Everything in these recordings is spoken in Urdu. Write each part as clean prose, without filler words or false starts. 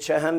6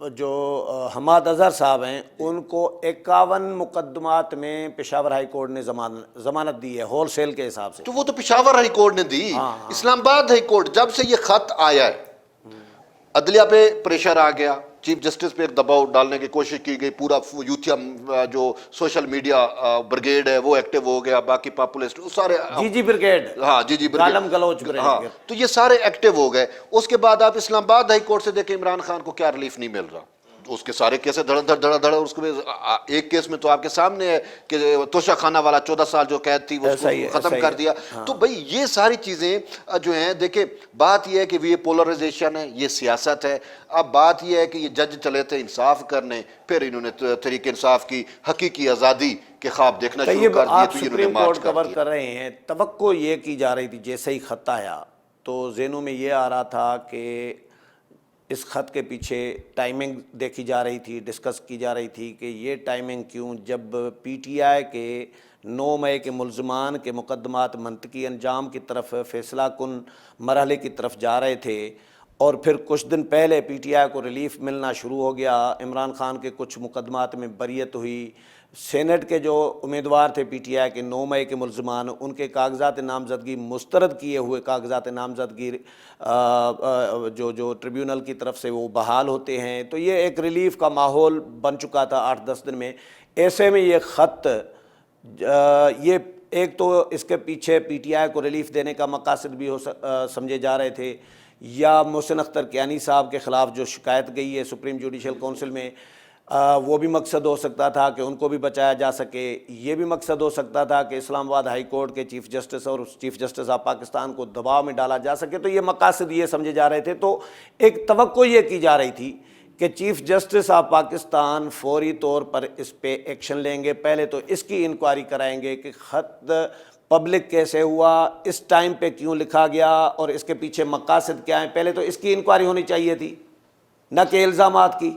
جو حماد اظہر صاحب ہیں ان کو 51 مقدمات میں پشاور ہائی کورٹ نے ضمانت دی ہے ہول سیل کے حساب سے. تو وہ تو پشاور ہائی کورٹ نے دی. اسلام آباد ہائی کورٹ جب سے یہ خط آیا ہے عدلیہ پہ پریشر آ گیا, چیف جسٹس پہ ایک دباؤ ڈالنے کی کوشش کی گئی, پورا یوتھیا جو سوشل میڈیا بریگیڈ ہے وہ ایکٹیو ہو گیا, باقی پاپولسٹ سارے جی بریگیڈ, ہاں جی گالم گلوچ ہاں, بریگیڈ, تو یہ سارے ایکٹیو ہو گئے. اس کے بعد آپ اسلام آباد ہائی کورٹ سے دیکھیں عمران خان کو کیا ریلیف نہیں مل رہا. اس کے سارے کیسے دھڑ دھڑ اس کے ایک کیس میں تو آپ کے سامنے ہے کہ توشہ خانہ والا 14 سال جو قید تھی وہ اس کو ختم کر دیا. تو بھائی یہ ساری چیزیں جو ہیں دیکھیں, بات یہ ہے کہ یہ پولرائزیشن ہے, یہ سیاست ہے. اب بات یہ ہے کہ یہ جج چلے تھے انصاف کرنے, پھر انہوں نے تحریک انصاف کی حقیقی آزادی کے خواب دیکھنا شروع کر دیے. آپ سپریم کورٹ کور کر رہے ہیں, توقع یہ کی جا رہی تھی جیسے ہی خط آیا تو ذہنوں میں یہ آ رہا تھا کہ اس خط کے پیچھے ٹائمنگ دیکھی جا رہی تھی, ڈسکس کی جا رہی تھی کہ یہ ٹائمنگ کیوں, جب پی ٹی آئی کے 9 مئی کے ملزمان کے مقدمات منطقی انجام کی طرف فیصلہ کن مرحلے کی طرف جا رہے تھے اور پھر کچھ دن پہلے پی ٹی آئی کو ریلیف ملنا شروع ہو گیا, عمران خان کے کچھ مقدمات میں بریت ہوئی, سینٹ کے جو امیدوار تھے پی ٹی آئی کے 9 مئی کے ملزمان, ان کے کاغذات نامزدگی مسترد کیے ہوئے کاغذات نامزدگی جو ٹریبیونل کی طرف سے وہ بحال ہوتے ہیں, تو یہ ایک ریلیف کا ماحول بن چکا تھا 8-10 دن میں. ایسے میں یہ خط, یہ ایک تو اس کے پیچھے پی ٹی آئی کو ریلیف دینے کا مقاصد بھی سمجھے جا رہے تھے, یا محسن اختر کیانی صاحب کے خلاف جو شکایت گئی ہے سپریم جوڈیشل کونسل میں وہ بھی مقصد ہو سکتا تھا کہ ان کو بھی بچایا جا سکے. یہ بھی مقصد ہو سکتا تھا کہ اسلام آباد ہائی کورٹ کے چیف جسٹس اور چیف جسٹس آف پاکستان کو دباؤ میں ڈالا جا سکے. تو یہ مقاصد یہ سمجھے جا رہے تھے. تو ایک توقع یہ کی جا رہی تھی کہ چیف جسٹس آف پاکستان فوری طور پر اس پہ ایکشن لیں گے. پہلے تو اس کی انکوائری کرائیں گے کہ خط پبلک کیسے ہوا, اس ٹائم پہ کیوں لکھا گیا اور اس کے پیچھے مقاصد کیا ہیں. پہلے تو اس کی انکوائری ہونی چاہیے تھی, نہ کہ الزامات کی.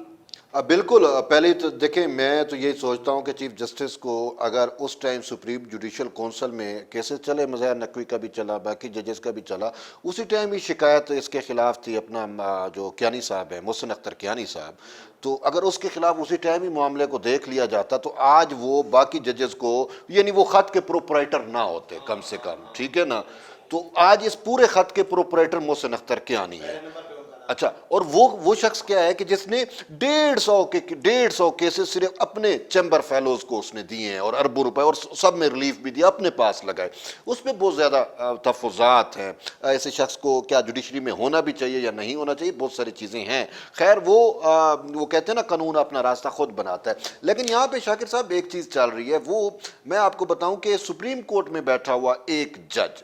بالکل. پہلے تو دیکھیں, میں تو یہی سوچتا ہوں کہ چیف جسٹس کو اگر اس ٹائم سپریم جوڈیشل کونسل میں کیسز چلے, مظاہر نقوی کا بھی چلا, باقی ججز کا بھی چلا, اسی ٹائم ہی شکایت اس کے خلاف تھی اپنا جو کیانی صاحب ہے, محسن اختر کیانی صاحب. تو اگر اس کے خلاف اسی ٹائم ہی معاملے کو دیکھ لیا جاتا تو آج وہ باقی ججز کو, یعنی وہ خط کے پروپرائٹر نہ ہوتے کم سے کم, ٹھیک ہے نا. تو آج اس پورے خط کے پروپرائٹر محسن اختر کیانی ہے. اچھا, اور وہ شخص کیا ہے کہ جس نے 150 کیسز صرف اپنے چیمبر فیلوز کو اس نے دیے ہیں اور اربوں روپے, اور سب میں ریلیف بھی دیا, اپنے پاس لگائے. اس پہ بہت زیادہ تحفظات ہیں. ایسے شخص کو کیا جوڈیشری میں ہونا بھی چاہیے یا نہیں ہونا چاہیے, بہت ساری چیزیں ہیں. خیر وہ کہتے ہیں نا قانون اپنا راستہ خود بناتا ہے. لیکن یہاں پہ شاکر صاحب ایک چیز چل رہی ہے, وہ میں آپ کو بتاؤں کہ سپریم کورٹ میں بیٹھا ہوا ایک جج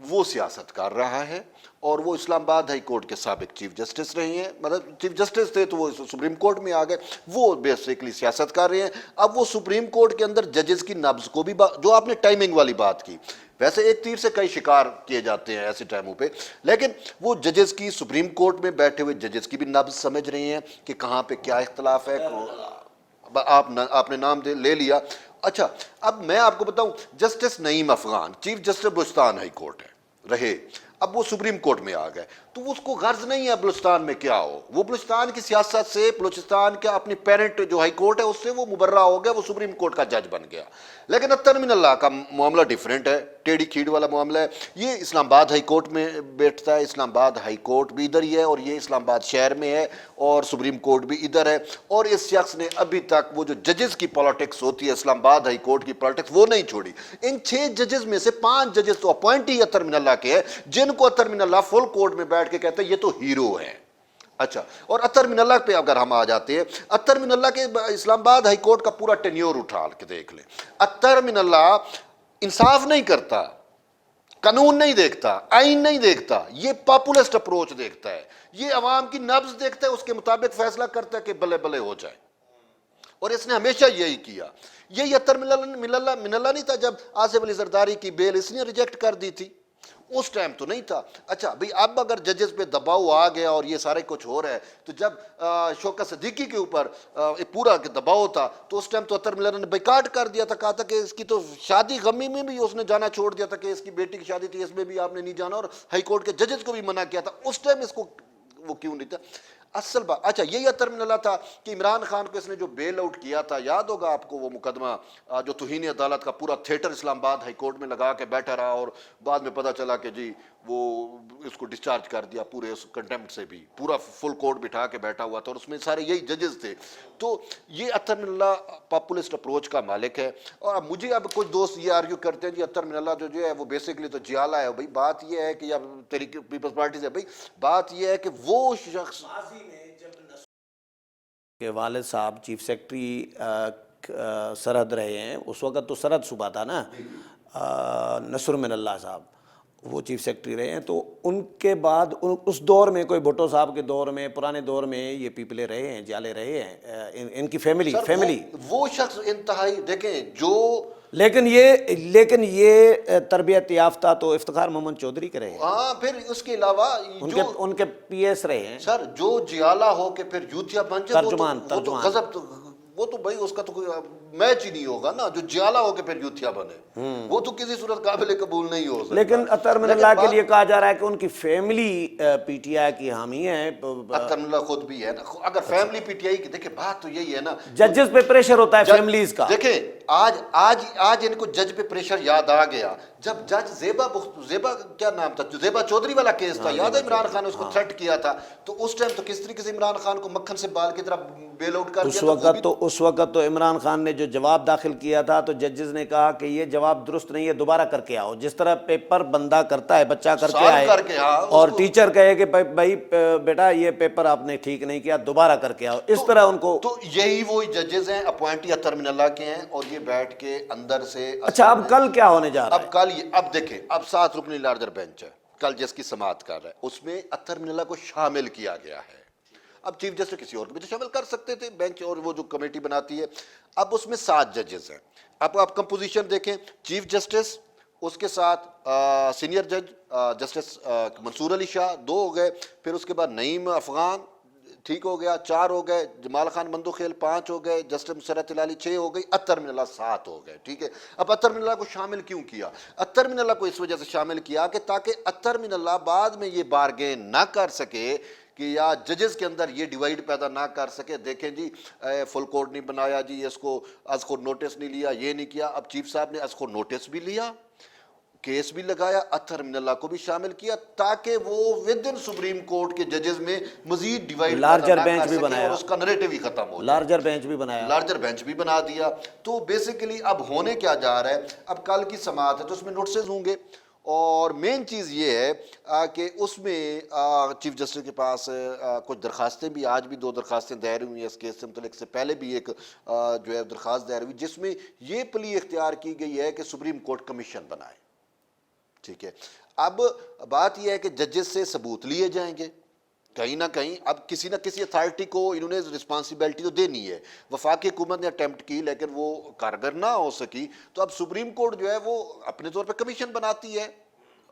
وہ سیاست کر رہا ہے, اور وہ اسلام آباد ہائی کورٹ کے سابق چیف جسٹس رہے ہیں. مطلب چیف جسٹس تھے تو وہ سپریم کورٹ میں آ گئے, وہ بیسیکلی سیاست کر رہے ہیں. اب وہ سپریم کورٹ کے اندر ججز کی نبض کو بھی, جو آپ نے ٹائمنگ والی بات کی, ویسے ایک تیر سے کئی شکار کیے جاتے ہیں ایسے ٹائموں پہ, لیکن وہ ججز کی, سپریم کورٹ میں بیٹھے ہوئے ججز کی بھی نبض سمجھ رہے ہیں کہ کہاں پہ کیا اختلاف ہے. آپ نے نام لے لیا. اچھا, اب میں آپ کو بتاؤں, justice Naeem Afghan chief justice Balochistan high court ہے رہے, اب وہ سپریم کورٹ میں آ گئے. تو اس کو غرض نہیں ہے بلوچستان میں کیا ہو, وہ بلوچستان کی سیاست سے, بلوچستان کا اپنی پیرنٹ جو ہائی کورٹ ہے اس سے وہ مبرہ ہو گیا, وہ سپریم کورٹ کا جج بن گیا. لیکن اطہر من اللہ کا معاملہ ڈیفرنٹ ہے, ٹیڑھی کھیڑ والا معاملہ ہے. یہ اسلام آباد ہائی کورٹ میں بیٹھتا ہے, اسلام آباد ہائی کورٹ بھی ادھر ہی ہے, اور یہ اسلام آباد شہر میں ہے, اور سپریم کورٹ بھی ادھر ہے. اور اس شخص نے ابھی تک وہ جو ججز کی پالیٹکس ہوتی ہے, اسلام آباد ہائی کورٹ کی پالیٹکس, وہ نہیں چھوڑی. ان 6 ججز میں سے 5 ججز تو اپوائنٹی اطہر من اللہ کے ہیں, جن کو اطہر من اللہ فل کورٹ میں بیٹھ کے کہتے ہیں یہ تو ہیرو ہیں. اچھا, اور اطہر من اللہ پہ اگر ہم آ جاتے ہیں, اطہر من اللہ کے اسلام آباد ہائی کورٹ کا پورا ٹینیور اٹھا کے دیکھ لیں. اطہر من اللہ انصاف نہیں کرتا, قانون نہیں دیکھتا, آئین نہیں دیکھتا, یہ پاپولسٹ اپروچ دیکھتا ہے, یہ عوام کی نبض دیکھتا ہے, اس کے مطابق فیصلہ کرتا ہے کہ بلے بلے ہو جائے. اور اس نے ہمیشہ یہی کیا. یہی اطہر من اللہ نہیں تھا جب آصف علی زرداری کی بیل اس نے ریجیکٹ کر دی تھی, اس ٹائم تو نہیں تھا. اچھا بھئی, اب اگر ججز پہ دباؤ آ گیا اور یہ سارے کچھ ہو رہا ہے, تو جب شوکت صدیقی کے اوپر پورا دباؤ تھا تو اس ٹائم تو اطہر من اللہ نے بیکاٹ کر دیا تھا, کہا تھا کہ اس کی تو شادی غمی میں بھی اس نے جانا چھوڑ دیا تھا, کہ اس کی بیٹی کی شادی تھی اس میں بھی آپ نے نہیں جانا, اور ہائی کورٹ کے ججز کو بھی منع کیا تھا. اس ٹائم اس کو وہ کیوں نہیں تھا. اصل بات اچھا یہی اطہر من اللہ تھا کہ عمران خان کو اس نے جو بیل آؤٹ کیا تھا، یاد ہوگا آپ کو وہ مقدمہ جو توہین عدالت کا پورا تھیٹر اسلام آباد ہائی کورٹ میں لگا کے بیٹھا رہا، اور بعد میں پتہ چلا کہ جی وہ اس کو ڈسچارج کر دیا پورے اس کنٹمپٹ سے بھی، پورا فل کورٹ بٹھا کے بیٹھا ہوا تھا، اور اس میں سارے یہی ججز تھے. تو یہ اطہر من اللہ پاپولسٹ اپروچ کا مالک ہے. اور اب مجھے اب کچھ دوست یہ آرگیو کرتے ہیں جی اطہر من اللہ جو ہے وہ بیسکلی تو جیالہ ہے. بھائی بات یہ ہے کہ یا تحریک پیپلز پارٹی سے، بھائی بات یہ ہے کہ وہ شخص کے والد صاحب چیف سیکرٹری سرحد رہے ہیں، اس وقت تو سرحد صوبہ تھا نا، نصر من اللہ صاحب وہ چیف سیکرٹری رہے ہیں. تو ان کے بعد اس دور میں کوئی بھٹو صاحب کے دور میں، پرانے دور میں یہ پیپلے رہے ہیں، جالے رہے ہیں، ان کی فیملی وہ شخص انتہائی دیکھیں جو لیکن یہ تربیت یافتہ تو افتخار محمد چودھری کے رہے ہیں. ہاں پھر اس کے علاوہ ان کے پی ایس رہے ہیں سر، جو جیالہ ہو کے پھر یوتھیا بن جائے، ترجمان غضب، وہ تو بھائی اس کا تو کوئی میچ ہی نہیں ہوگا نا. جو جیالہ ہو کے پھر یوتھیا بنے، وہ تو کسی صورت قابل قبول نہیں ہو سکتا. لیکن اطہر من اللہ کے لیے کہا جا رہا ہے کہ ان کی فیملی پی ٹی آئی کی حامی ہے. اطہر من اللہ خود بھی ہے نا. اگر فیملی پی ٹی آئی کی، دیکھیں بات تو یہی ہے نا، ججز پہ پریشر ہوتا ہے فیملیز کا. دیکھیں آج ان کو جج پہ پریشر یاد آ گیا جب جج زیبا کیا نام تھا، زیبا چودھری والا کیس تھا، یاد ہے عمران خان نے اس کو تھریٹ کیا تھا. تو اس ٹائم تو کس طریقے سے عمران خان کو مکھن سے بال کی طرح بیل آؤٹ کر دیا. اس وقت تو عمران خان نے جو جواب داخل کیا تھا تو ججز نے کہا کہ یہ جواب درست نہیں ہے، دوبارہ کر کے آؤ. جس طرح پیپر بندہ کرتا ہے، بچہ کر کے آئے اور ٹیچر کہے کہ بھائی بیٹا یہ پیپر آپ نے ٹھیک نہیں کیا، دوبارہ کر کے آؤ، اس طرح ان کو. تو یہی وہی ججز ہیں، اپوائنٹی اطہر من اللہ کے ہیں، اور یہ بیٹھ کے اندر سے. اچھا اب کل کیا ہونے جا رہا ہے؟ اب دیکھیں، اب 7 رکنی لارجر بینچ ہے کل جس کی سماعت کر رہا ہے، اس میں اطہر من اللہ کو شامل کیا گیا ہے. اب چیف جسٹس کسی اور کو بھی تو شامل کر سکتے تھے بینچ، اور وہ جو کمیٹی بناتی ہے. اب اس میں 7 ججز ہیں. اب آپ کمپوزیشن دیکھیں، چیف جسٹس، اس کے ساتھ سینئر جج جسٹس منصور علی شاہ 2 ہو گئے، پھر اس کے بعد نعیم افغان ٹھیک ہو گیا 4 ہو گئے، جمال خان مندوخیل 5 ہو گئے، جسٹس مسرت ہلالی 6 ہو گئی، اطہر من اللہ 7 ہو گئے. ٹھیک ہے. اب اطہر من اللہ کو شامل کیوں کیا؟ اطہر من اللہ کو اس وجہ سے شامل کیا کہ تاکہ اطہر من اللہ بعد میں یہ بارگین نہ کر سکے کہ یا ججز کے اندر یہ ڈیوائیڈ پیدا نہ کر سکے. دیکھیں جی فل کورٹ نہیں بنایا جی، اس کو از خود نوٹس نہیں لیا، یہ نہیں کیا. اب چیف صاحب نے از خود نوٹس بھی لیا، کیس بھی لگایا، اطہر من اللہ کو بھی شامل کیا، تاکہ وہ ودن سپریم کورٹ کے ججز میں مزید ڈیوائیڈ لارجر بینچ بھی بنایا، اور اس کا نریٹو ہی ختم ہو جائے. لارجر بینچ بھی بنایا، لارجر بینچ بھی بنا دیا. تو بیسیکلی اب ہونے کیا جا رہا ہے، اب کل کی سماعت ہے تو اس میں نوٹسز ہوں گے، اور مین چیز یہ ہے کہ اس میں چیف جسٹس کے پاس کچھ درخواستیں بھی، آج بھی 2 درخواستیں دائر ہوئی ہیں اس کیس سے متعلق. سے پہلے بھی ایک جو ہے درخواست دائر ہوئی جس میں یہ پلی اختیار کی گئی ہے کہ سپریم کورٹ کمیشن بنائے. ٹھیک ہے. اب بات یہ ہے کہ ججز سے ثبوت لیے جائیں گے کہیں نہ کہیں. اب کسی نہ کسی اتھارٹی کو انہوں نے رسپانسبلٹی تو دینی ہے. وفاقی حکومت نے اٹیمپٹ کی لیکن وہ کارگر نہ ہو سکی، تو اب سپریم کورٹ جو ہے وہ اپنے طور پہ کمیشن بناتی ہے.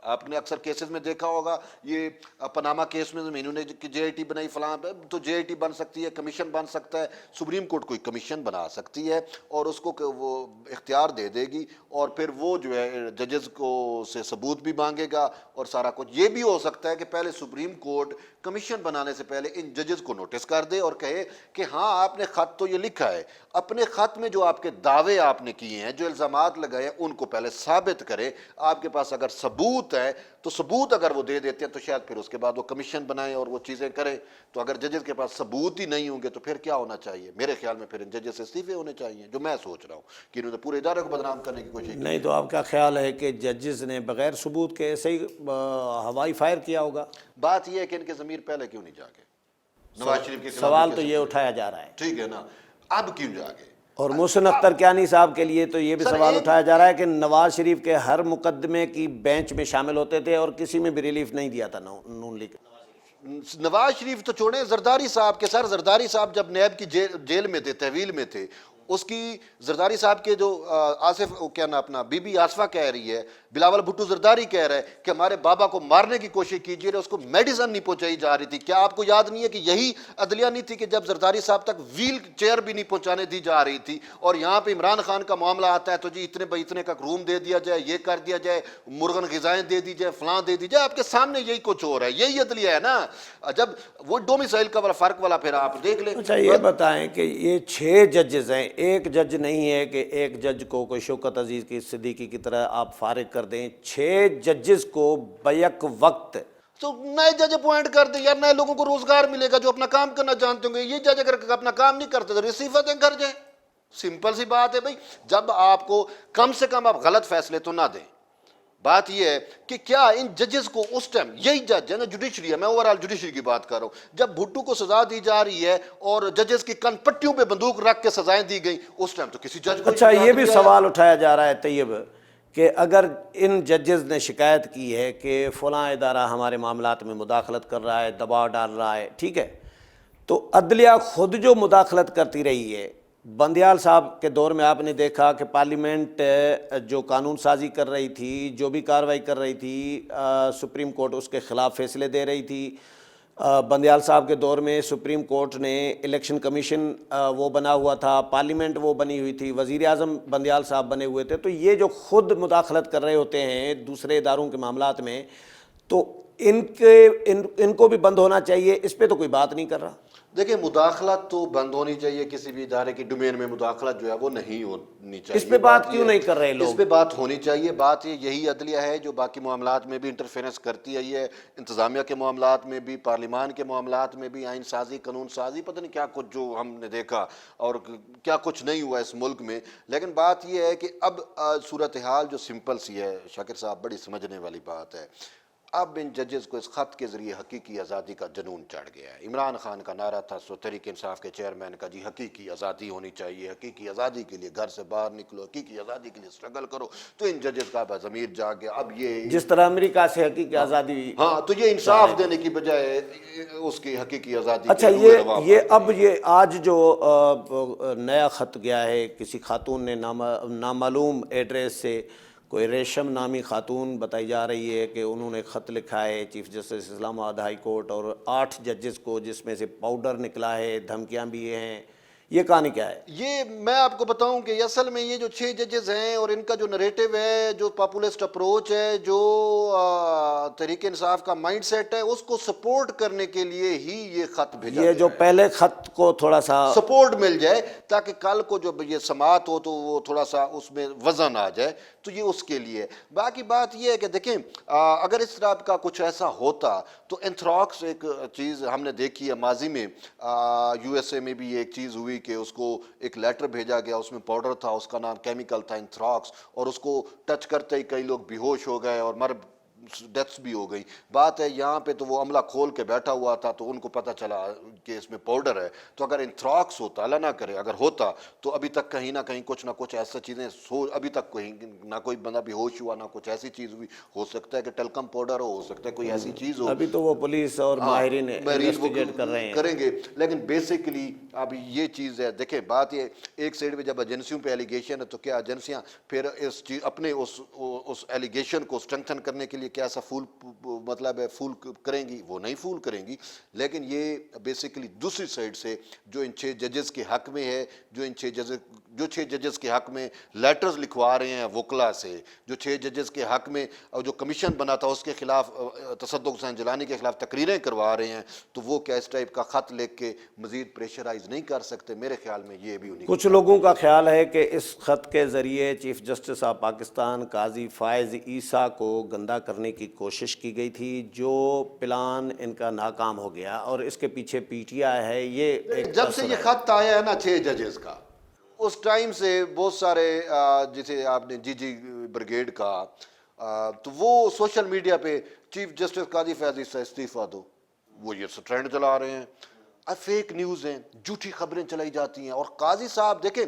آپ نے اکثر کیسز میں دیکھا ہوگا، یہ پاناما کیس میں انہوں نے جے آئی ٹی بنائی فلاں، تو جے آئی ٹی بن سکتی ہے، کمیشن بن سکتا ہے. سپریم کورٹ کوئی کمیشن بنا سکتی ہے اور اس کو وہ اختیار دے دے گی، اور پھر وہ جو ہے ججز کو سے ثبوت بھی مانگے گا اور سارا کچھ. یہ بھی ہو سکتا ہے کہ پہلے سپریم کورٹ کمیشن بنانے سے پہلے ان ججز کو نوٹس کر دے اور کہے کہ ہاں آپ نے خط تو یہ لکھا ہے، اپنے خط میں جو آپ کے دعوے آپ نے کیے ہیں، جو الزامات لگائے ہیں، ان کو پہلے ثابت کرے. آپ کے پاس اگر ثبوت ہے تو ثبوت اگر وہ دے دیتے ہیں تو شاید پھر اس کے بعد وہ کمیشن بنائیں اور وہ چیزیں کریں. تو اگر ججز کے پاس ثبوت ہی نہیں ہوں گے تو پھر کیا ہونا چاہیے؟ میرے خیال میں پھر ان ججز سے استعفے ہونے چاہیے، جو میں سوچ رہا ہوں کہ انہوں نے پورے ادارے کو بدنام کرنے کی کوشش کی. نہیں تو آپ کا خیال ہے کہ ججز نے بغیر ثبوت کے ایسے ہی ہوائی فائر کیا ہوگا؟ بات یہ ہے کہ ان کے ضمیر پہلے کیوں نہیں جاگے؟ نواز شریف کے سوال تو یہ اٹھایا جا رہا ہے. ٹھیک ہے نا، اب کیوں جاگے؟ اور محسن اختر کیانی صاحب کے لیے تو یہ بھی سوال اٹھایا جا رہا ہے کہ نواز شریف کے ہر مقدمے کی بینچ میں شامل ہوتے تھے اور کسی میں بھی ریلیف نہیں دیا تھا نون لیگ. نواز شریف تو چھوڑیں، زرداری صاحب کے سر، زرداری صاحب جب نیب کی جیل میں تھے، تحویل میں تھے، اس کی زرداری صاحب کے جو آصف کیا نا اپنا بی بی آصفہ کہہ رہی ہے, بلاول بھٹو زرداری کہہ رہا ہے کہ ہمارے بابا کو مارنے کی کوشش کیجیے, اس کو میڈیسن نہیں پہنچائی جا رہی تھی. کیا آپ کو یاد نہیں ہے کہ یہی عدلیہ نہیں تھی کہ جب زرداری صاحب تک ویل چیئر بھی نہیں پہنچانے دی جا رہی تھی, اور یہاں پہ عمران خان کا معاملہ آتا ہے تو جی اتنے بائی اتنے کا روم دے دیا جائے, یہ کر دیا جائے, مرغن غذائیں دے دی جائے, فلاں دے دی جائے. آپ کے سامنے یہی کچھ ہو رہا ہے, یہی عدلیہ ہے نا. جب وہ ڈومیسائل کا والا فرق والا پھر آپ دیکھ لیں. اچھا یہ بتائیں کہ یہ 6 ججز ہیں, ایک جج نہیں ہے کہ ایک جج کو کوئی شوکت عزیز کی صدیقی کی طرح آپ فارغ کر دیں. 6 ججز کو بیک وقت تو نئے جج اپوائنٹ کر دیں یار, نئے لوگوں کو روزگار ملے گا جو اپنا کام کرنا جانتے ہوں گے. یہ جج اگر اپنا کام نہیں کرتے تو رسیفتیں کر جائیں. سمپل سی بات ہے بھائی. جب آپ کو کم سے کم آپ غلط فیصلے تو نہ دیں. بات یہ ہے کہ کیا ان ججز کو اس ٹائم, یہی جج ہے نا جوڈیشری ہے, میں اوورال جوڈیشری کی بات کر رہا ہوں, جب بھٹو کو سزا دی جا رہی ہے اور ججز کی کن پٹیوں پہ بندوق رکھ کے سزائیں دی گئیں, اس ٹائم تو کسی جج کو. اچھا یہ بھی سوال اٹھایا جا رہا ہے طیب کہ اگر ان ججز نے شکایت کی ہے کہ فلاں ادارہ ہمارے معاملات میں مداخلت کر رہا ہے, دباؤ ڈال رہا ہے, ٹھیک ہے, تو عدلیہ خود جو مداخلت کرتی رہی ہے. بندیال صاحب کے دور میں آپ نے دیکھا کہ پارلیمنٹ جو قانون سازی کر رہی تھی, جو بھی کارروائی کر رہی تھی, سپریم کورٹ اس کے خلاف فیصلے دے رہی تھی. بندیال صاحب کے دور میں سپریم کورٹ نے الیکشن کمیشن وہ بنا ہوا تھا, پارلیمنٹ وہ بنی ہوئی تھی, وزیر اعظم بندیال صاحب بنے ہوئے تھے. تو یہ جو خود مداخلت کر رہے ہوتے ہیں دوسرے اداروں کے معاملات میں, تو ان کو بھی بند ہونا چاہیے. اس پہ تو کوئی بات نہیں کر رہا. دیکھیں مداخلت تو بند ہونی چاہیے, کسی بھی ادارے کی ڈومین میں مداخلت جو ہے وہ نہیں ہونی چاہیے. اس پہ بات کیوں نہیں کر رہے لوگ؟ اس پہ بات ہونی چاہیے. بات یہی عدلیہ ہے جو باقی معاملات میں بھی انٹرفیرنس کرتی ہے, انتظامیہ کے معاملات میں بھی, پارلیمان کے معاملات میں بھی, آئین سازی, قانون سازی, پتہ نہیں کیا کچھ جو ہم نے دیکھا اور کیا کچھ نہیں ہوا اس ملک میں. لیکن بات یہ ہے کہ اب صورتحال جو سمپل سی ہے شاکر صاحب, بڑی سمجھنے والی بات ہے. اب ان ججز کو اس خط کے ذریعے حقیقی آزادی کا جنون چڑھ گیا ہے. عمران خان کا نعرہ تھا تحریک انصاف کے چیئرمین کا, جی حقیقی آزادی ہونی چاہیے, حقیقی آزادی کے لیے گھر سے باہر نکلو, حقیقی آزادی کے لیے اسٹرگل کرو. تو ان ججز کا ضمیر جاگ گیا. اب یہ جس طرح امریکہ سے حقیقی آزادی, ہاں, تو یہ انصاف دینے کی بجائے اس کی حقیقی آزادی. اچھا یہ آج جو نیا خط گیا ہے کسی خاتون نے نامعلوم ایڈریس سے, کوئی ریشم نامی خاتون بتائی جا رہی ہے کہ انہوں نے خط لکھا ہے چیف جسٹس اسلام آباد ہائی کورٹ اور 8 ججز کو, جس میں سے پاؤڈر نکلا ہے, دھمکیاں بھی ہیں. یہ کہانی کیا ہے؟ یہ میں آپ کو بتاؤں کہ اصل میں یہ جو 6 ججز ہیں اور ان کا جو نریٹو ہے, جو پاپولسٹ اپروچ ہے, جو تحریک انصاف کا مائنڈ سیٹ ہے, اس کو سپورٹ کرنے کے لیے ہی یہ خط بھیجا. یہ جو پہلے خط کو تھوڑا سا سپورٹ مل جائے تاکہ کل کو جو یہ سماعت ہو تو وہ تھوڑا سا اس میں وزن آ جائے, تو یہ اس کے لیے. باقی بات یہ ہے کہ دیکھیں اگر اس طرح کا کچھ ایسا ہوتا تو اینتھراکس ایک چیز ہم نے دیکھی ہے ماضی میں, یو ایس اے میں بھی ایک چیز ہوئی کہ اس کو ایک لیٹر بھیجا گیا, اس میں پاؤڈر تھا, اس کا نام کیمیکل تھا اینتھراکس, اور اس کو ٹچ کرتے ہی کئی لوگ بے ہوش ہو گئے اور ڈیتھس بھی ہو گئی. بات ہے یہاں پہ تو وہ عملہ کھول کے بیٹھا ہوا تھا تو ان کو پتہ چلا کہ اس میں پاؤڈر ہے. تو اگر انتھراکس ہوتا, اللہ نہ کرے اگر ہوتا, تو ابھی تک کہیں نہ کہیں کچھ نہ کچھ ایسا چیزیں ابھی تک نہ کوئی بندہ بے ہوش ہوا, نہ کچھ ایسی چیز ہوئی. ہو سکتا ہے کہ ٹلکم پاؤڈر ہو سکتا ہے کوئی ایسی چیز ہو. ابھی تو وہ پولیس اور ماہرین انویسٹیگیٹ کر رہے ہیں, کریں گے. لیکن بیسیکلی اب یہ چیز ہے, دیکھیں بات یہ ایک سائڈ پہ جب ایجنسیوں پہ ایلیگیشن ہے تو کیا ایجنسیاں پھر اس چیز اپنے اس ایلیگیشن کو اسٹرینتھن کرنے کے لیے کیا ایسا مطلب ہے فول کریں گی؟ وہ نہیں فول کریں گی. لیکن یہ بیسیکلی دوسری سائڈ سے جو ان 6 ججز کے حق میں ہے, جو 6 ججز کے حق میں لیٹرز لکھوا رہے ہیں وکلا سے, جو 6 ججز کے حق میں اور جو کمیشن بنا تھا اس کے خلاف تصدق حسین جیلانی کے خلاف تقریریں کروا رہے ہیں, تو وہ کیا اس ٹائپ کا خط لکھ کے مزید پریشرائز نہیں کر سکتے؟ میرے خیال میں یہ بھی انہیں. کچھ لوگوں کا خیال ہے کہ اس خط کے ذریعے چیف جسٹس آف پاکستان قاضی فائز عیسیٰ کو گندا کرنے کی کوشش کی گئی تھی, جو پلان ان کا ناکام ہو گیا, اور اس کے پیچھے پی ٹی آئی ہے. یہ جب سے یہ خط آیا ہے نا 6 ججز کا, اس ٹائم سے بہت سارے جسے آپ نے جی بریگیڈ کا, تو وہ سوشل میڈیا پہ چیف جسٹس قاضی فیض عیسیٰ استعفیٰ دو, وہ یہ ٹرینڈ چلا رہے ہیں. فیک نیوز ہیں, جھوٹی خبریں چلائی جاتی ہیں. اور قاضی صاحب دیکھیں,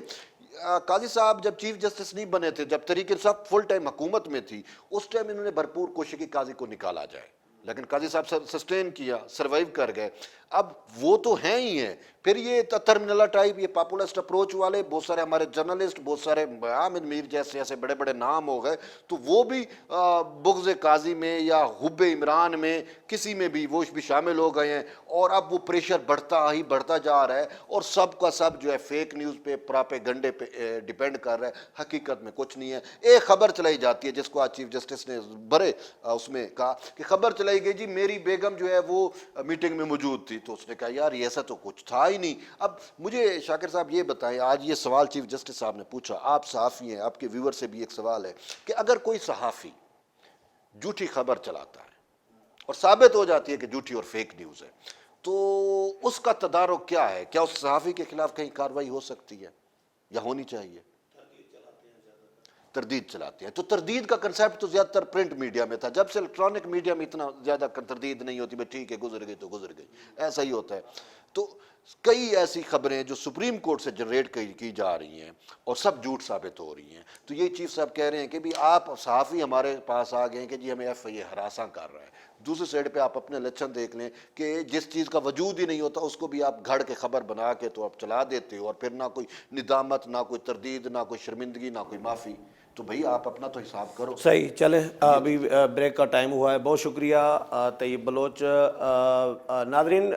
قاضی صاحب جب چیف جسٹس نہیں بنے تھے, جب تحریک انصاف فل ٹائم حکومت میں تھی, اس ٹائم انہوں نے بھرپور کوشش کی قاضی کو نکالا جائے, لیکن قاضی صاحب سسٹین کیا, سروائیو کر گئے. اب وہ تو ہیں ہی ہیں, پھر یہ ترمینلا ٹائپ، یہ پاپولسٹ اپروچ والے بہت سارے ہمارے جرنلسٹ، بہت سارے حامد میر جیسے ایسے بڑے بڑے نام ہو گئے، تو وہ بھی بغض قاضی میں یا حب عمران میں کسی میں بھی وہ بھی شامل ہو گئے ہیں، اور اب وہ پریشر بڑھتا جا رہا ہے، اور سب کا سب جو ہے فیک نیوز پہ، پراپیگنڈے پہ ڈیپینڈ کر رہا ہے، حقیقت میں کچھ نہیں ہے۔ ایک خبر چلائی جاتی ہے جس کو آج چیف جسٹس نے بڑے اس میں کہا کہ خبر چلائی گئی جی میری بیگم جو ہے وہ میٹنگ میں موجود تھی، تو اس نے کہا یار یہ ایسا تو کچھ تھا ہی نہیں۔ اب مجھے شاکر صاحب یہ بتائیں، آج یہ سوال چیف جسٹس صاحب نے پوچھا، آپ صحافی ہیں، آپ کے ویور سے بھی ایک سوال ہے کہ اگر کوئی صحافی جھوٹی خبر چلاتا ہے اور ثابت ہو جاتی ہے کہ جھوٹی اور فیک نیوز ہے، تو اس کا تدارک کیا ہے؟ کیا اس صحافی کے خلاف کہیں کارروائی ہو سکتی ہے یا ہونی چاہیے؟ تردید چلاتے ہیں، تو تردید کا کنسیپٹ تو زیادہ تر پرنٹ میڈیا میں تھا، جب سے الیکٹرانک میڈیا میں اتنا زیادہ تردید نہیں ہوتی، بھائی ٹھیک ہے گزر گئی تو گزر گئی، ایسا ہی ہوتا ہے۔ تو کئی ایسی خبریں جو سپریم کورٹ سے جنریٹ کی جا رہی ہیں اور سب جھوٹ ثابت ہو رہی ہیں، تو یہ چیف صاحب کہہ رہے ہیں کہ بھی آپ صحافی ہمارے پاس آ گئے ہیں کہ جی ہمیں ایف آئی اے ہراساں کر رہا ہے۔ دوسری سائڈ پہ آپ اپنے لچھن دیکھ لیں کہ جس چیز کا وجود ہی نہیں ہوتا اس کو بھی آپ گھڑ کے خبر بنا کے تو آپ چلا دیتے ہو، اور پھر نہ کوئی ندامت، نہ کوئی تردید، نہ کوئی شرمندگی، نہ کوئی معافی۔ تو بھئی آپ اپنا تو حساب کرو۔ صحیح، چلیں ابھی بریک کا ٹائم ہوا ہے، بہت شکریہ طیب بلوچ۔ ناظرین،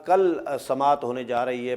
کل سماعت ہونے جا رہی ہے،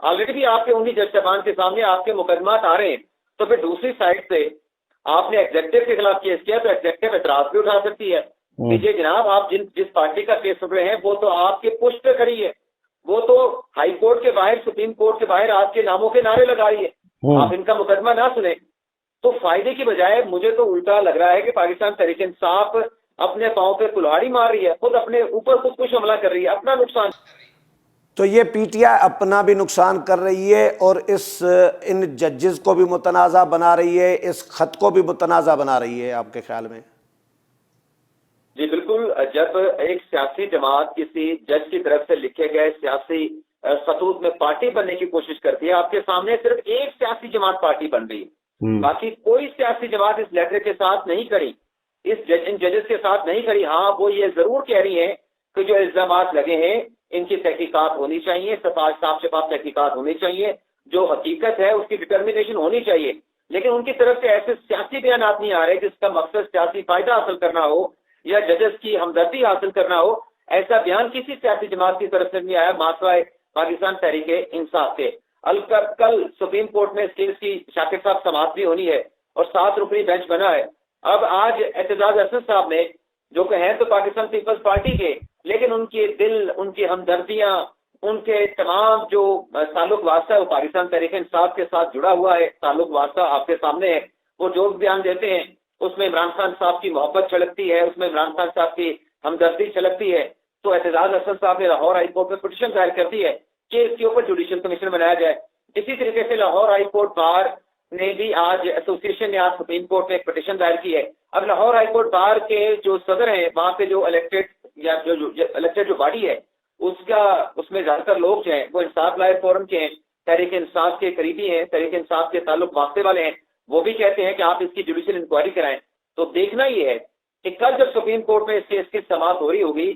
آلریڈی بھی آپ کے انہی جج صاحبان کے سامنے آپ کے مقدمات آ رہے ہیں. تو پھر دوسری سائڈ سے آپ نے ایگزیکٹو کے خلاف کیس کیا تو ایگزیکٹو اعتراض بھی اٹھا سکتی ہے کہ یہ جناب آپ جس پارٹی کا کیس سن رہے ہیں وہ تو آپ کے پشت پہ کھڑی ہے, وہ تو ہائی کورٹ کے باہر, سپریم کورٹ کے باہر آپ کے ناموں کے نعرے لگا رہی ہے, آپ ان کا مقدمہ نہ سنیں. تو فائدے کی بجائے مجھے تو الٹا لگ رہا ہے کہ پاکستان تحریک انصاف اپنے پاؤں پہ کلہاڑی مار رہی ہے, خود اپنے اوپر خود کچھ حملہ کر رہی ہے, اپنا نقصان. تو یہ پی ٹی آئی اپنا بھی نقصان کر رہی ہے اور ان ججز کو بھی متنازع بنا رہی ہے, اس خط کو بھی متنازع بنا رہی ہے آپ کے خیال میں؟ جی بالکل. جب ایک سیاسی جماعت کسی جج کی طرف سے لکھے گئے سیاسی خطوط میں پارٹی بننے کی کوشش کرتی ہے, آپ کے سامنے صرف ایک سیاسی جماعت پارٹی بن رہی ہے, باقی کوئی سیاسی جماعت اس لیٹر کے ساتھ نہیں کھڑی, ان ججز کے ساتھ نہیں کھڑی. ہاں وہ یہ ضرور کہہ رہی ہیں کہ جو الزامات لگے ہیں ان کی تحقیقات ہونی چاہیے, صاف شفاف تحقیقات ہونی چاہیے, جو حقیقت ہے اس کی ڈٹرمنیشن ہونی چاہیے, لیکن ان کی طرف سے ایسے سیاسی بیانات نہیں آ رہے جس کا مقصد سیاسی فائدہ حاصل کرنا ہو یا ججز کی ہمدردی حاصل کرنا ہو. ایسا بیان کسی سیاسی جماعت کی طرف سے نہیں آیا ماسوائے پاکستان تحریک انصاف کے. کل سپریم کورٹ میں اس کیس کی شاکر صاحب سماعت بھی ہونی ہے اور 7 رکنی بینچ بنا ہے. اب آج اعتزاز احسن صاحب نے, جو کہ ہیں تو پاکستان پیپلز پارٹی کے, لیکن ان کے دل, ان کی ہمدردیاں, ان کے تمام جو تعلق واسطہ ہے وہ پاکستان تحریک انصاف کے ساتھ جڑا ہوا ہے. تعلق واسطہ آپ کے سامنے ہے, وہ جو بیان دیتے ہیں اس میں عمران خان صاحب کی محبت چھلکتی ہے, اس میں عمران خان صاحب کی ہمدردی چھلکتی ہے. تو اعتزاز احسن صاحب نے لاہور ہائی کورٹ میں پٹیشن دائر کر دی ہے کہ اس کے اوپر جوڈیشل کمیشن بنایا جائے. اسی طریقے سے لاہور ہائی کورٹ بار نے بھی آج ایسوسیشن نے آج سپریم کورٹ میں ایک پٹیشن دائر کی ہے. اب لاہور ہائی کورٹ بار کے جو صدر ہیں وہاں پہ جو الیکٹڈ یا جو الیکٹڈ جو باڈی ہے اس میں زیادہ تر لوگ جو ہیں وہ انصاف لائر فورم کے ہیں, تحریک انصاف کے قریبی ہیں, تحریک انصاف کے تعلق واسطے والے ہیں. وہ بھی کہتے ہیں کہ آپ اس کی جوڈیشل انکوائری کرائیں. تو دیکھنا یہ ہے کہ کل جب سپریم کورٹ میں اس کیس کی سماعت ہو رہی ہوگی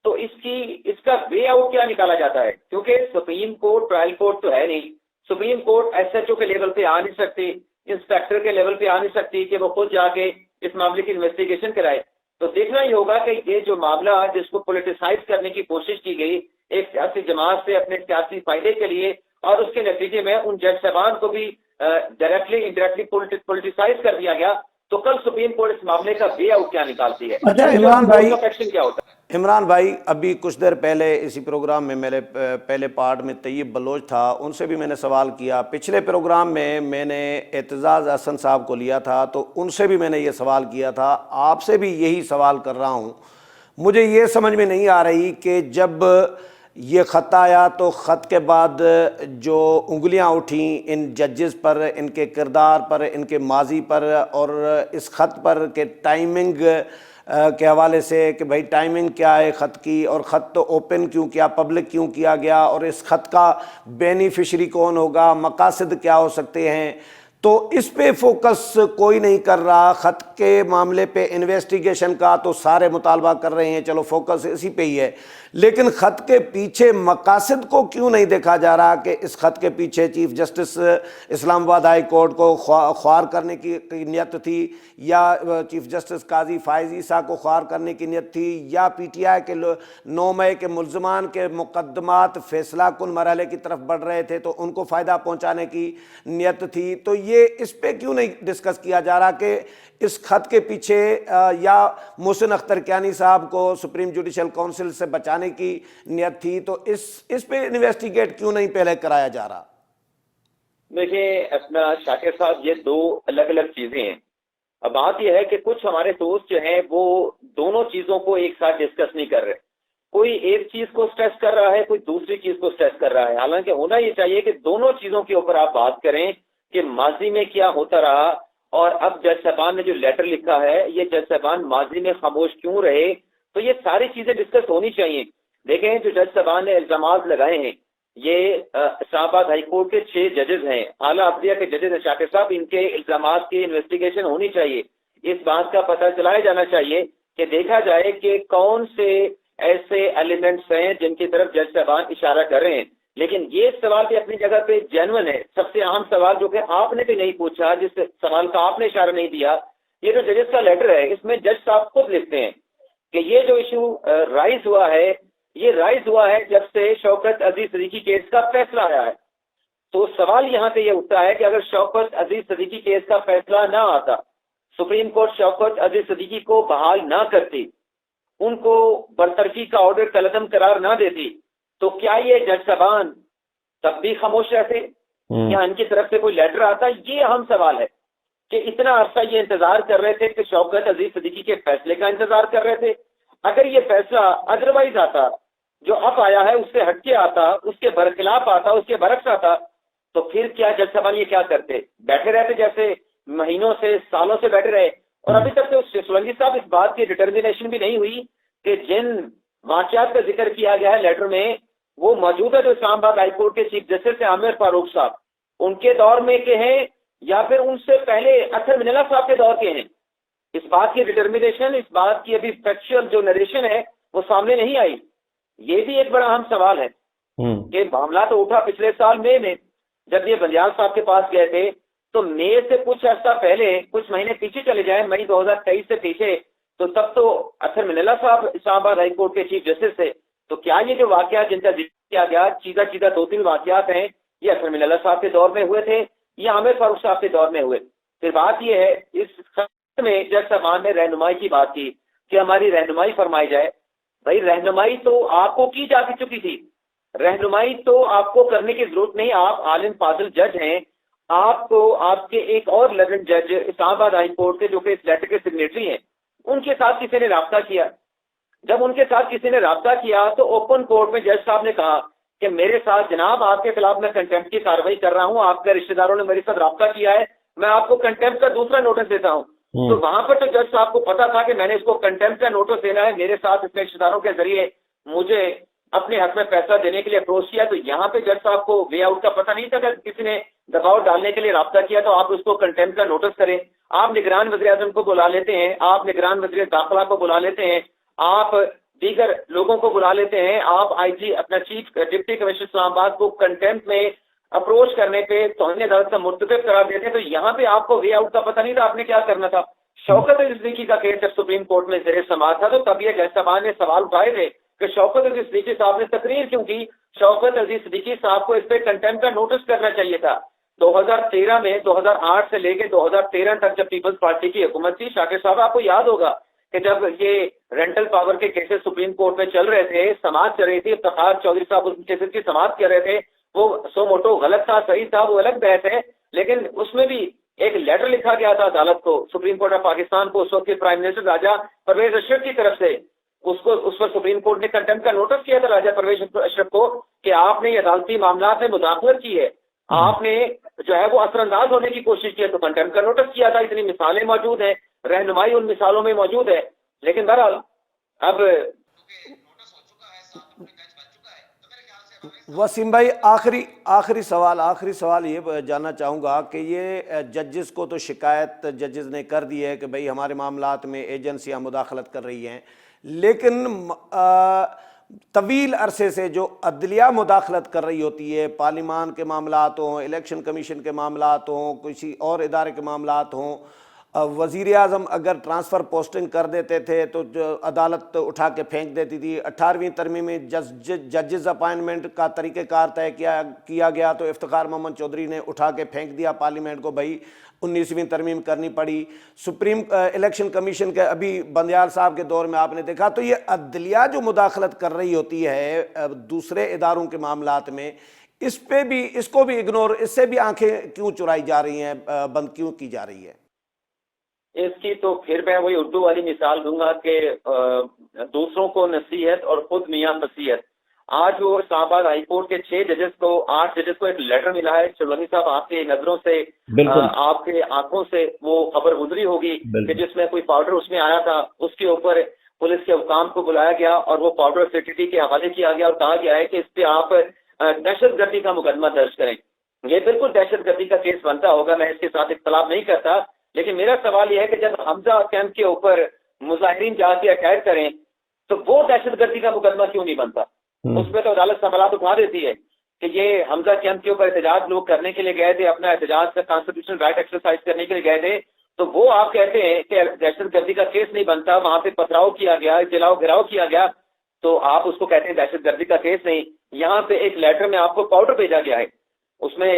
تو اس کا وے آؤٹ کیا نکالا جاتا ہے, کیونکہ سپریم کورٹ ٹرائل کورٹ تو ہے نہیں. Supreme court S H O کے لیول پہ آ نہیں سکتی, انسپیکٹر کے لیول پہ آ نہیں سکتی کہ وہ خود جا کے اس معاملے کی انویسٹیگیشن کرائے. تو دیکھنا ہی ہوگا کہ یہ جو معاملہ جس کو پولیٹیسائز کرنے کی کوشش کی گئی ایک سیاسی جماعت سے اپنے سیاسی فائدے کے لیے, اور اس کے نتیجے میں ان جج صاحبان کو بھی ڈائریکٹلی انڈائریکٹلی پولیٹیسائز کر دیا گیا. تو کل سپریم کورٹ اس معاملے کا وے آؤٹ کیا نکالتی ہے, اچھا عمران بھائی, ایکشن کیا ہوتا ہے؟ عمران بھائی ابھی کچھ دیر پہلے اسی پروگرام میں میرے پہلے پارٹ میں طیب بلوچ تھا, ان سے بھی میں نے سوال کیا. پچھلے پروگرام میں نے اعتزاز احسن صاحب کو لیا تھا تو ان سے بھی میں نے یہ سوال کیا تھا. آپ سے بھی یہی سوال کر رہا ہوں. مجھے یہ سمجھ میں نہیں آ رہی کہ جب یہ خط آیا تو خط کے بعد جو انگلیاں اٹھیں ان ججز پر, ان کے کردار پر, ان کے ماضی پر, اور اس خط پر کہ ٹائمنگ کے حوالے سے کہ بھائی ٹائمنگ کیا ہے خط کی, اور خط تو اوپن کیوں کیا, پبلک کیوں کیا گیا, اور اس خط کا بینیفیشری کون ہوگا, مقاصد کیا ہو سکتے ہیں. تو اس پہ فوکس کوئی نہیں کر رہا. خط کے معاملے پہ انویسٹیگیشن کا تو سارے مطالبہ کر رہے ہیں, چلو فوکس اسی پہ ہی ہے, لیکن خط کے پیچھے مقاصد کو کیوں نہیں دیکھا جا رہا کہ اس خط کے پیچھے چیف جسٹس اسلام آباد ہائی کورٹ کو خوار کرنے کی نیت تھی, یا چیف جسٹس قاضی فائز عیسیٰ کو خوار کرنے کی نیت تھی, یا پی ٹی آئی کے 9 مئی کے ملزمان کے مقدمات فیصلہ کن مرحلے کی طرف بڑھ رہے تھے تو ان کو فائدہ پہنچانے کی نیت تھی. تو یہ اس پہ کیوں نہیں ڈسکس کیا جا رہا کہ اس خط کے پیچھے یا محسن اختر کیانی صاحب کو سپریم جوڈیشل کونسل سے بچانے کی نیت تھی, تو اس پہ انویسٹیگیٹ کیوں نہیں پہلے کرایا جا رہا؟ دیکھیں اپنا شاکر صاحب, یہ 2 الگ الگ چیزیں ہیں. اب بات یہ ہے کہ کچھ ہمارے دوست جو ہیں وہ دونوں چیزوں کو ایک ساتھ ڈسکس نہیں کر رہے. کوئی ایک چیز کو سٹریس کر رہا ہے, کوئی دوسری چیز کو سٹریس کر رہا ہے. حالانکہ ہونا یہ چاہیے کہ دونوں چیزوں کے اوپر آپ بات کریں کہ ماضی میں کیا ہوتا رہا, اور اب جج صاحبان نے جو لیٹر لکھا ہے یہ جج صاحبان ماضی میں خاموش کیوں رہے. تو یہ ساری چیزیں ڈسکس ہونی چاہیے. دیکھیں جو جج صاحبان نے الزامات لگائے ہیں یہ اسلام آباد ہائی کورٹ کے 6 ججز ہیں, اعلیٰ عدلیہ کے ججز ہیں. شاکر صاحب ان کے الزامات کی انویسٹیگیشن ہونی چاہیے. اس بات کا پتہ چلایا جانا چاہیے کہ دیکھا جائے کہ کون سے ایسے ایلیمنٹس ہیں جن کی طرف جج صاحبان اشارہ کر رہے ہیں. لیکن یہ سوال بھی اپنی جگہ پہ جینوئن ہے. سب سے اہم سوال جو کہ آپ نے بھی نہیں پوچھا, جس سوال کا آپ نے اشارہ نہیں دیا, یہ جو ججز کا لیٹر ہے اس میں جج صاحب خود لکھتے ہیں کہ یہ جو ایشو رائز ہوا ہے یہ رائز ہوا ہے جب سے شوکت عزیز صدیقی کیس کا فیصلہ آیا ہے. تو سوال یہاں سے یہ اٹھتا ہے کہ اگر شوکت عزیز صدیقی کیس کا فیصلہ نہ آتا، سپریم کورٹ شوکت عزیز صدیقی کو بحال نہ کرتی، ان کو برطرفی کا آرڈر کالعدم قرار نہ دیتی، تو کیا یہ جج صاحبان تب بھی خاموش رہتے یا ان کی طرف سے کوئی لیٹر آتا؟ یہ اہم سوال ہے کہ اتنا عرصہ یہ انتظار کر رہے تھے کہ شوکت عزیز صدیقی کے فیصلے کا انتظار کر رہے تھے. اگر یہ فیصلہ ادروائز آتا، جو اب آیا ہے اس سے ہٹ کے آتا، اس کے برخلاف آتا، اس کے برعکس آتا، تو پھر کیا جج صاحبان یہ کیا کرتے؟ بیٹھے رہتے جیسے مہینوں سے سالوں سے بیٹھے رہے. اور ابھی تک تو سولنگی صاحب اس بات کی ڈٹرمنیشن بھی نہیں ہوئی کہ جن واقعات کا ذکر کیا گیا ہے لیٹر میں وہ موجود ہے جو اسلام آباد ہائی کورٹ کے چیف جسٹس ہیں عامر فاروق صاحب، ان کے دور میں کے ہیں یا پھر ان سے پہلے اطہر منالہ صاحب کے دور کے ہیں. اس بات کی ڈٹرمنیشن، اس بات کی ابھی فیکچوئل جو نریشن ہے وہ سامنے نہیں آئی. یہ بھی ایک بڑا اہم سوال ہے کہ معاملہ تو اٹھا پچھلے سال مئی میں جب یہ بندیال صاحب کے پاس گئے تھے، تو مئی سے کچھ عرصہ پہلے، کچھ مہینے پیچھے چلے جائیں، مئی 2023 سے پیچھے، تو تب تو اطہر منالہ صاحب اسلام آباد ہائی کورٹ کے چیف جسٹس تھے. تو کیا یہ جو واقعات جن کا ذکر کیا گیا چیزہ 2-3 واقعات ہیں، یہ اطہر منالہ صاحب کے دور میں ہوئے تھے یا عامر فاروق صاحب کے دور میں ہوئے؟ پھر بات یہ ہے، اس خط میں جج صاحبان نے رہنمائی کی بات کی کہ ہماری رہنمائی فرمائی جائے. بھائی رہنمائی تو آپ کو کی جا چکی تھی، رہنمائی تو آپ کو کرنے کی ضرورت نہیں. آپ عالم فاضل جج ہیں، آپ کو آپ کے ایک اور لیجنڈ جج اسلام آباد ہائی کورٹ کے جو کہ اس لیٹر کے سگنیٹری ہیں، ان کے ساتھ کسی نے رابطہ کیا. جب ان کے ساتھ کسی نے رابطہ کیا تو اوپن کورٹ میں جج صاحب نے کہا کہ میرے ساتھ جناب آپ کے خلاف میں کنٹمپٹ کی کارروائی کر رہا ہوں، آپ کے رشتہ داروں نے میرے ساتھ رابطہ کیا ہے، میں آپ کو کنٹمپٹ کا دوسرا نوٹس دیتا ہوں. تو وہاں پر تو جج صاحب کو پتا تھا کہ میں نے اس کو کنٹمپٹ کا نوٹس دینا ہے، میرے ساتھ اس رشتہ داروں کے ذریعے مجھے اپنے حق میں فیصلہ دینے کے لیے اپروچ کیا. تو یہاں پہ جج صاحب کو وے آؤٹ کا پتہ نہیں تھا کہ کسی نے دباؤ ڈالنے کے لیے رابطہ کیا تو آپ اس کو کنٹمپٹ کا نوٹس کریں. آپ نگران وزیر اعظم کو بلا لیتے ہیں، آپ نگران وزیر داخلہ کو بلا لیتے ہیں، آپ دیگر لوگوں کو بلا لیتے ہیں، آپ آئی جی اپنا چیف ڈپٹی کمشنر اسلام آباد کو کنٹمپٹ میں اپروچ کرنے پہ توہین عدالت کا مرتکب قرار دیتے ہیں. تو یہاں پہ آپ کو وے آؤٹ کا پتہ نہیں تھا، آپ نے کیا کرنا تھا. شوکت عزیز صدیقی کا کیس جب سپریم کورٹ میں زیر سماعت تھا تو تب یہ جج صاحبان نے سوال اٹھائے تھے کہ شوکت عزیز صدیقی صاحب نے تقریر کیوں کی. شوکت عزیز صدیقی صاحب کو اس پہ کنٹمپٹ کا نوٹس کرنا چاہیے تھا. 2013 میں 2008 سے لے کے 2013 تک جب پیپلز پارٹی کی حکومت تھی، شاکر صاحب آپ کو یاد ہوگا کہ جب یہ رینٹل پاور کے کیسز سپریم کورٹ میں چل رہے تھے، سماعت چل رہی تھی، افتخار چودھری صاحب اس کیسز کی سماعت کر رہے تھے، وہ سو موٹو غلط تھا صحیح تھا وہ الگ بحث ہے، لیکن اس میں بھی ایک لیٹر لکھا گیا تھا عدالت کو، سپریم کورٹ آف پاکستان کو، اس وقت کے پرائم منسٹر راجہ پرویز اشرف کی طرف سے. اس پر سپریم کورٹ نے کنٹمپٹ کا نوٹس کیا تھا راجہ پرویز اشرف کو کہ آپ نے یہ عدالتی معاملات میں مداخلت کی ہے، آپ نے جو ہے وہ اثر انداز ہونے کی کوشش کی ہے، تو کنٹمپٹ کا نوٹس کیا تھا. اتنی مثالیں موجود ہیں، رہنمائی ان مثالوں میں موجود ہے. لیکن بہرحال اب وسیم بھائی آخری سوال یہ جاننا چاہوں گا کہ یہ ججز کو تو شکایت ججز نے کر دی ہے کہ بھئی ہمارے معاملات میں ایجنسیاں مداخلت کر رہی ہیں، لیکن طویل عرصے سے جو عدلیہ مداخلت کر رہی ہوتی ہے، پارلیمان کے معاملات ہوں، الیکشن کمیشن کے معاملات ہوں، کسی اور ادارے کے معاملات ہوں، وزیر اعظم اگر ٹرانسفر پوسٹنگ کر دیتے تھے تو عدالت اٹھا کے پھینک دیتی تھی. 18ویں ترمیم میں ججز اپائنٹمنٹ کا طریقہ کار طے کیا گیا تو افتخار محمد چودھری نے اٹھا کے پھینک دیا پارلیمنٹ کو، بھائی 19ویں ترمیم کرنی پڑی. سپریم الیکشن کمیشن کے ابھی بندیال صاحب کے دور میں آپ نے دیکھا. تو یہ عدلیہ جو مداخلت کر رہی ہوتی ہے دوسرے اداروں کے معاملات میں، اس کو بھی اگنور، اس سے بھی آنکھیں کیوں چرائی جا رہی ہیں، بند کیوں کی جا رہی ہے؟ اس کی تو پھر میں وہی اردو والی مثال دوں گا کہ دوسروں کو نصیحت اور خود میاں نصیحت. آج وہ اسلام آباد ہائی کورٹ کے 8 ججز کو ایک لیٹر ملا ہے. شلونی صاحب آپ کی نظروں سے، آپ کے آنکھوں سے وہ خبر گزری ہوگی کہ جس میں کوئی پاؤڈر اس میں آیا تھا، اس کے اوپر پولیس کے حکام کو بلایا گیا اور وہ پاؤڈر سیکورٹی کے حوالے کیا گیا اور کہا گیا ہے کہ اس پہ آپ دہشت گردی کا مقدمہ درج کریں. یہ بالکل دہشت گردی کا کیس بنتا ہوگا، میں اس کے ساتھ اختلاف نہیں کرتا. لیکن میرا سوال یہ ہے کہ جب حمزہ کیمپ کے اوپر مظاہرین جا کے اٹیک کریں تو وہ دہشت گردی کا مقدمہ کیوں نہیں بنتا؟ اس میں تو عدالت سوالات اٹھا دیتی ہے کہ یہ حمزہ کیمپ کے اوپر احتجاج لوگ کرنے کے لیے گئے تھے، اپنا احتجاج کا کانسٹیٹیوشنل رائٹ ایکسرسائز کرنے کے لیے گئے تھے، تو وہ آپ کہتے ہیں کہ دہشت گردی کا کیس نہیں بنتا، وہاں پہ پتھراؤ کیا گیا، جلاؤ گراؤ کیا گیا، تو آپ اس کو کہتے ہیں دہشت گردی کا کیس نہیں. یہاں پہ ایک لیٹر میں آپ کو پاؤڈر بھیجا گیا ہے، اس میں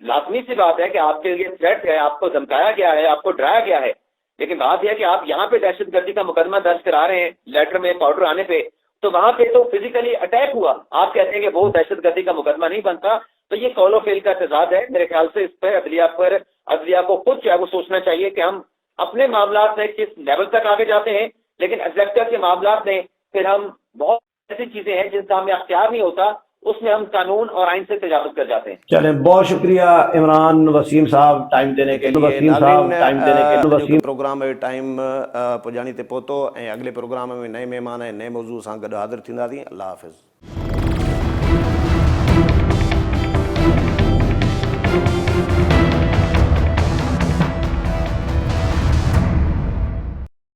لازمی سی بات ہے کہ آپ کے لیے تھریٹ ہے, آپ کو دھمکایا گیا ہے, آپ کو ڈرایا گیا ہے, لیکن بات یہ ہے کہ آپ یہاں پہ دہشت گردی کا مقدمہ درج کرا رہے ہیں لیٹر میں پاؤڈر آنے پہ, تو وہاں پہ تو فزیکلی اٹیک ہوا, آپ کہتے ہیں کہ وہ دہشت گردی کا مقدمہ نہیں بنتا. تو یہ قول و فعل کا تضاد ہے. میرے خیال سے اس پہ عدلیہ کو خود کیا وہ سوچنا چاہیے کہ ہم اپنے معاملات میں کس لیول تک آگے جاتے ہیں, لیکن ایگزیکٹو کے معاملات میں پھر ہم بہت ایسی چیزیں ہیں جن کا ہمیں اختیار نہیں ہوتا, اس میں ہم قانون اور آئین سے تجاوز کر جاتے ہیں. چلیں, بہت شکریہ عمران وسیم صاحب ٹائم دینے کے لیے. ناظرین, جو کہ پروگرام میں ٹائم پجانی تے پہتو, اگلے پروگرام میں نئے مہمان نئے موضوع سے گڈ حاضر تھیندا. اللہ حافظ.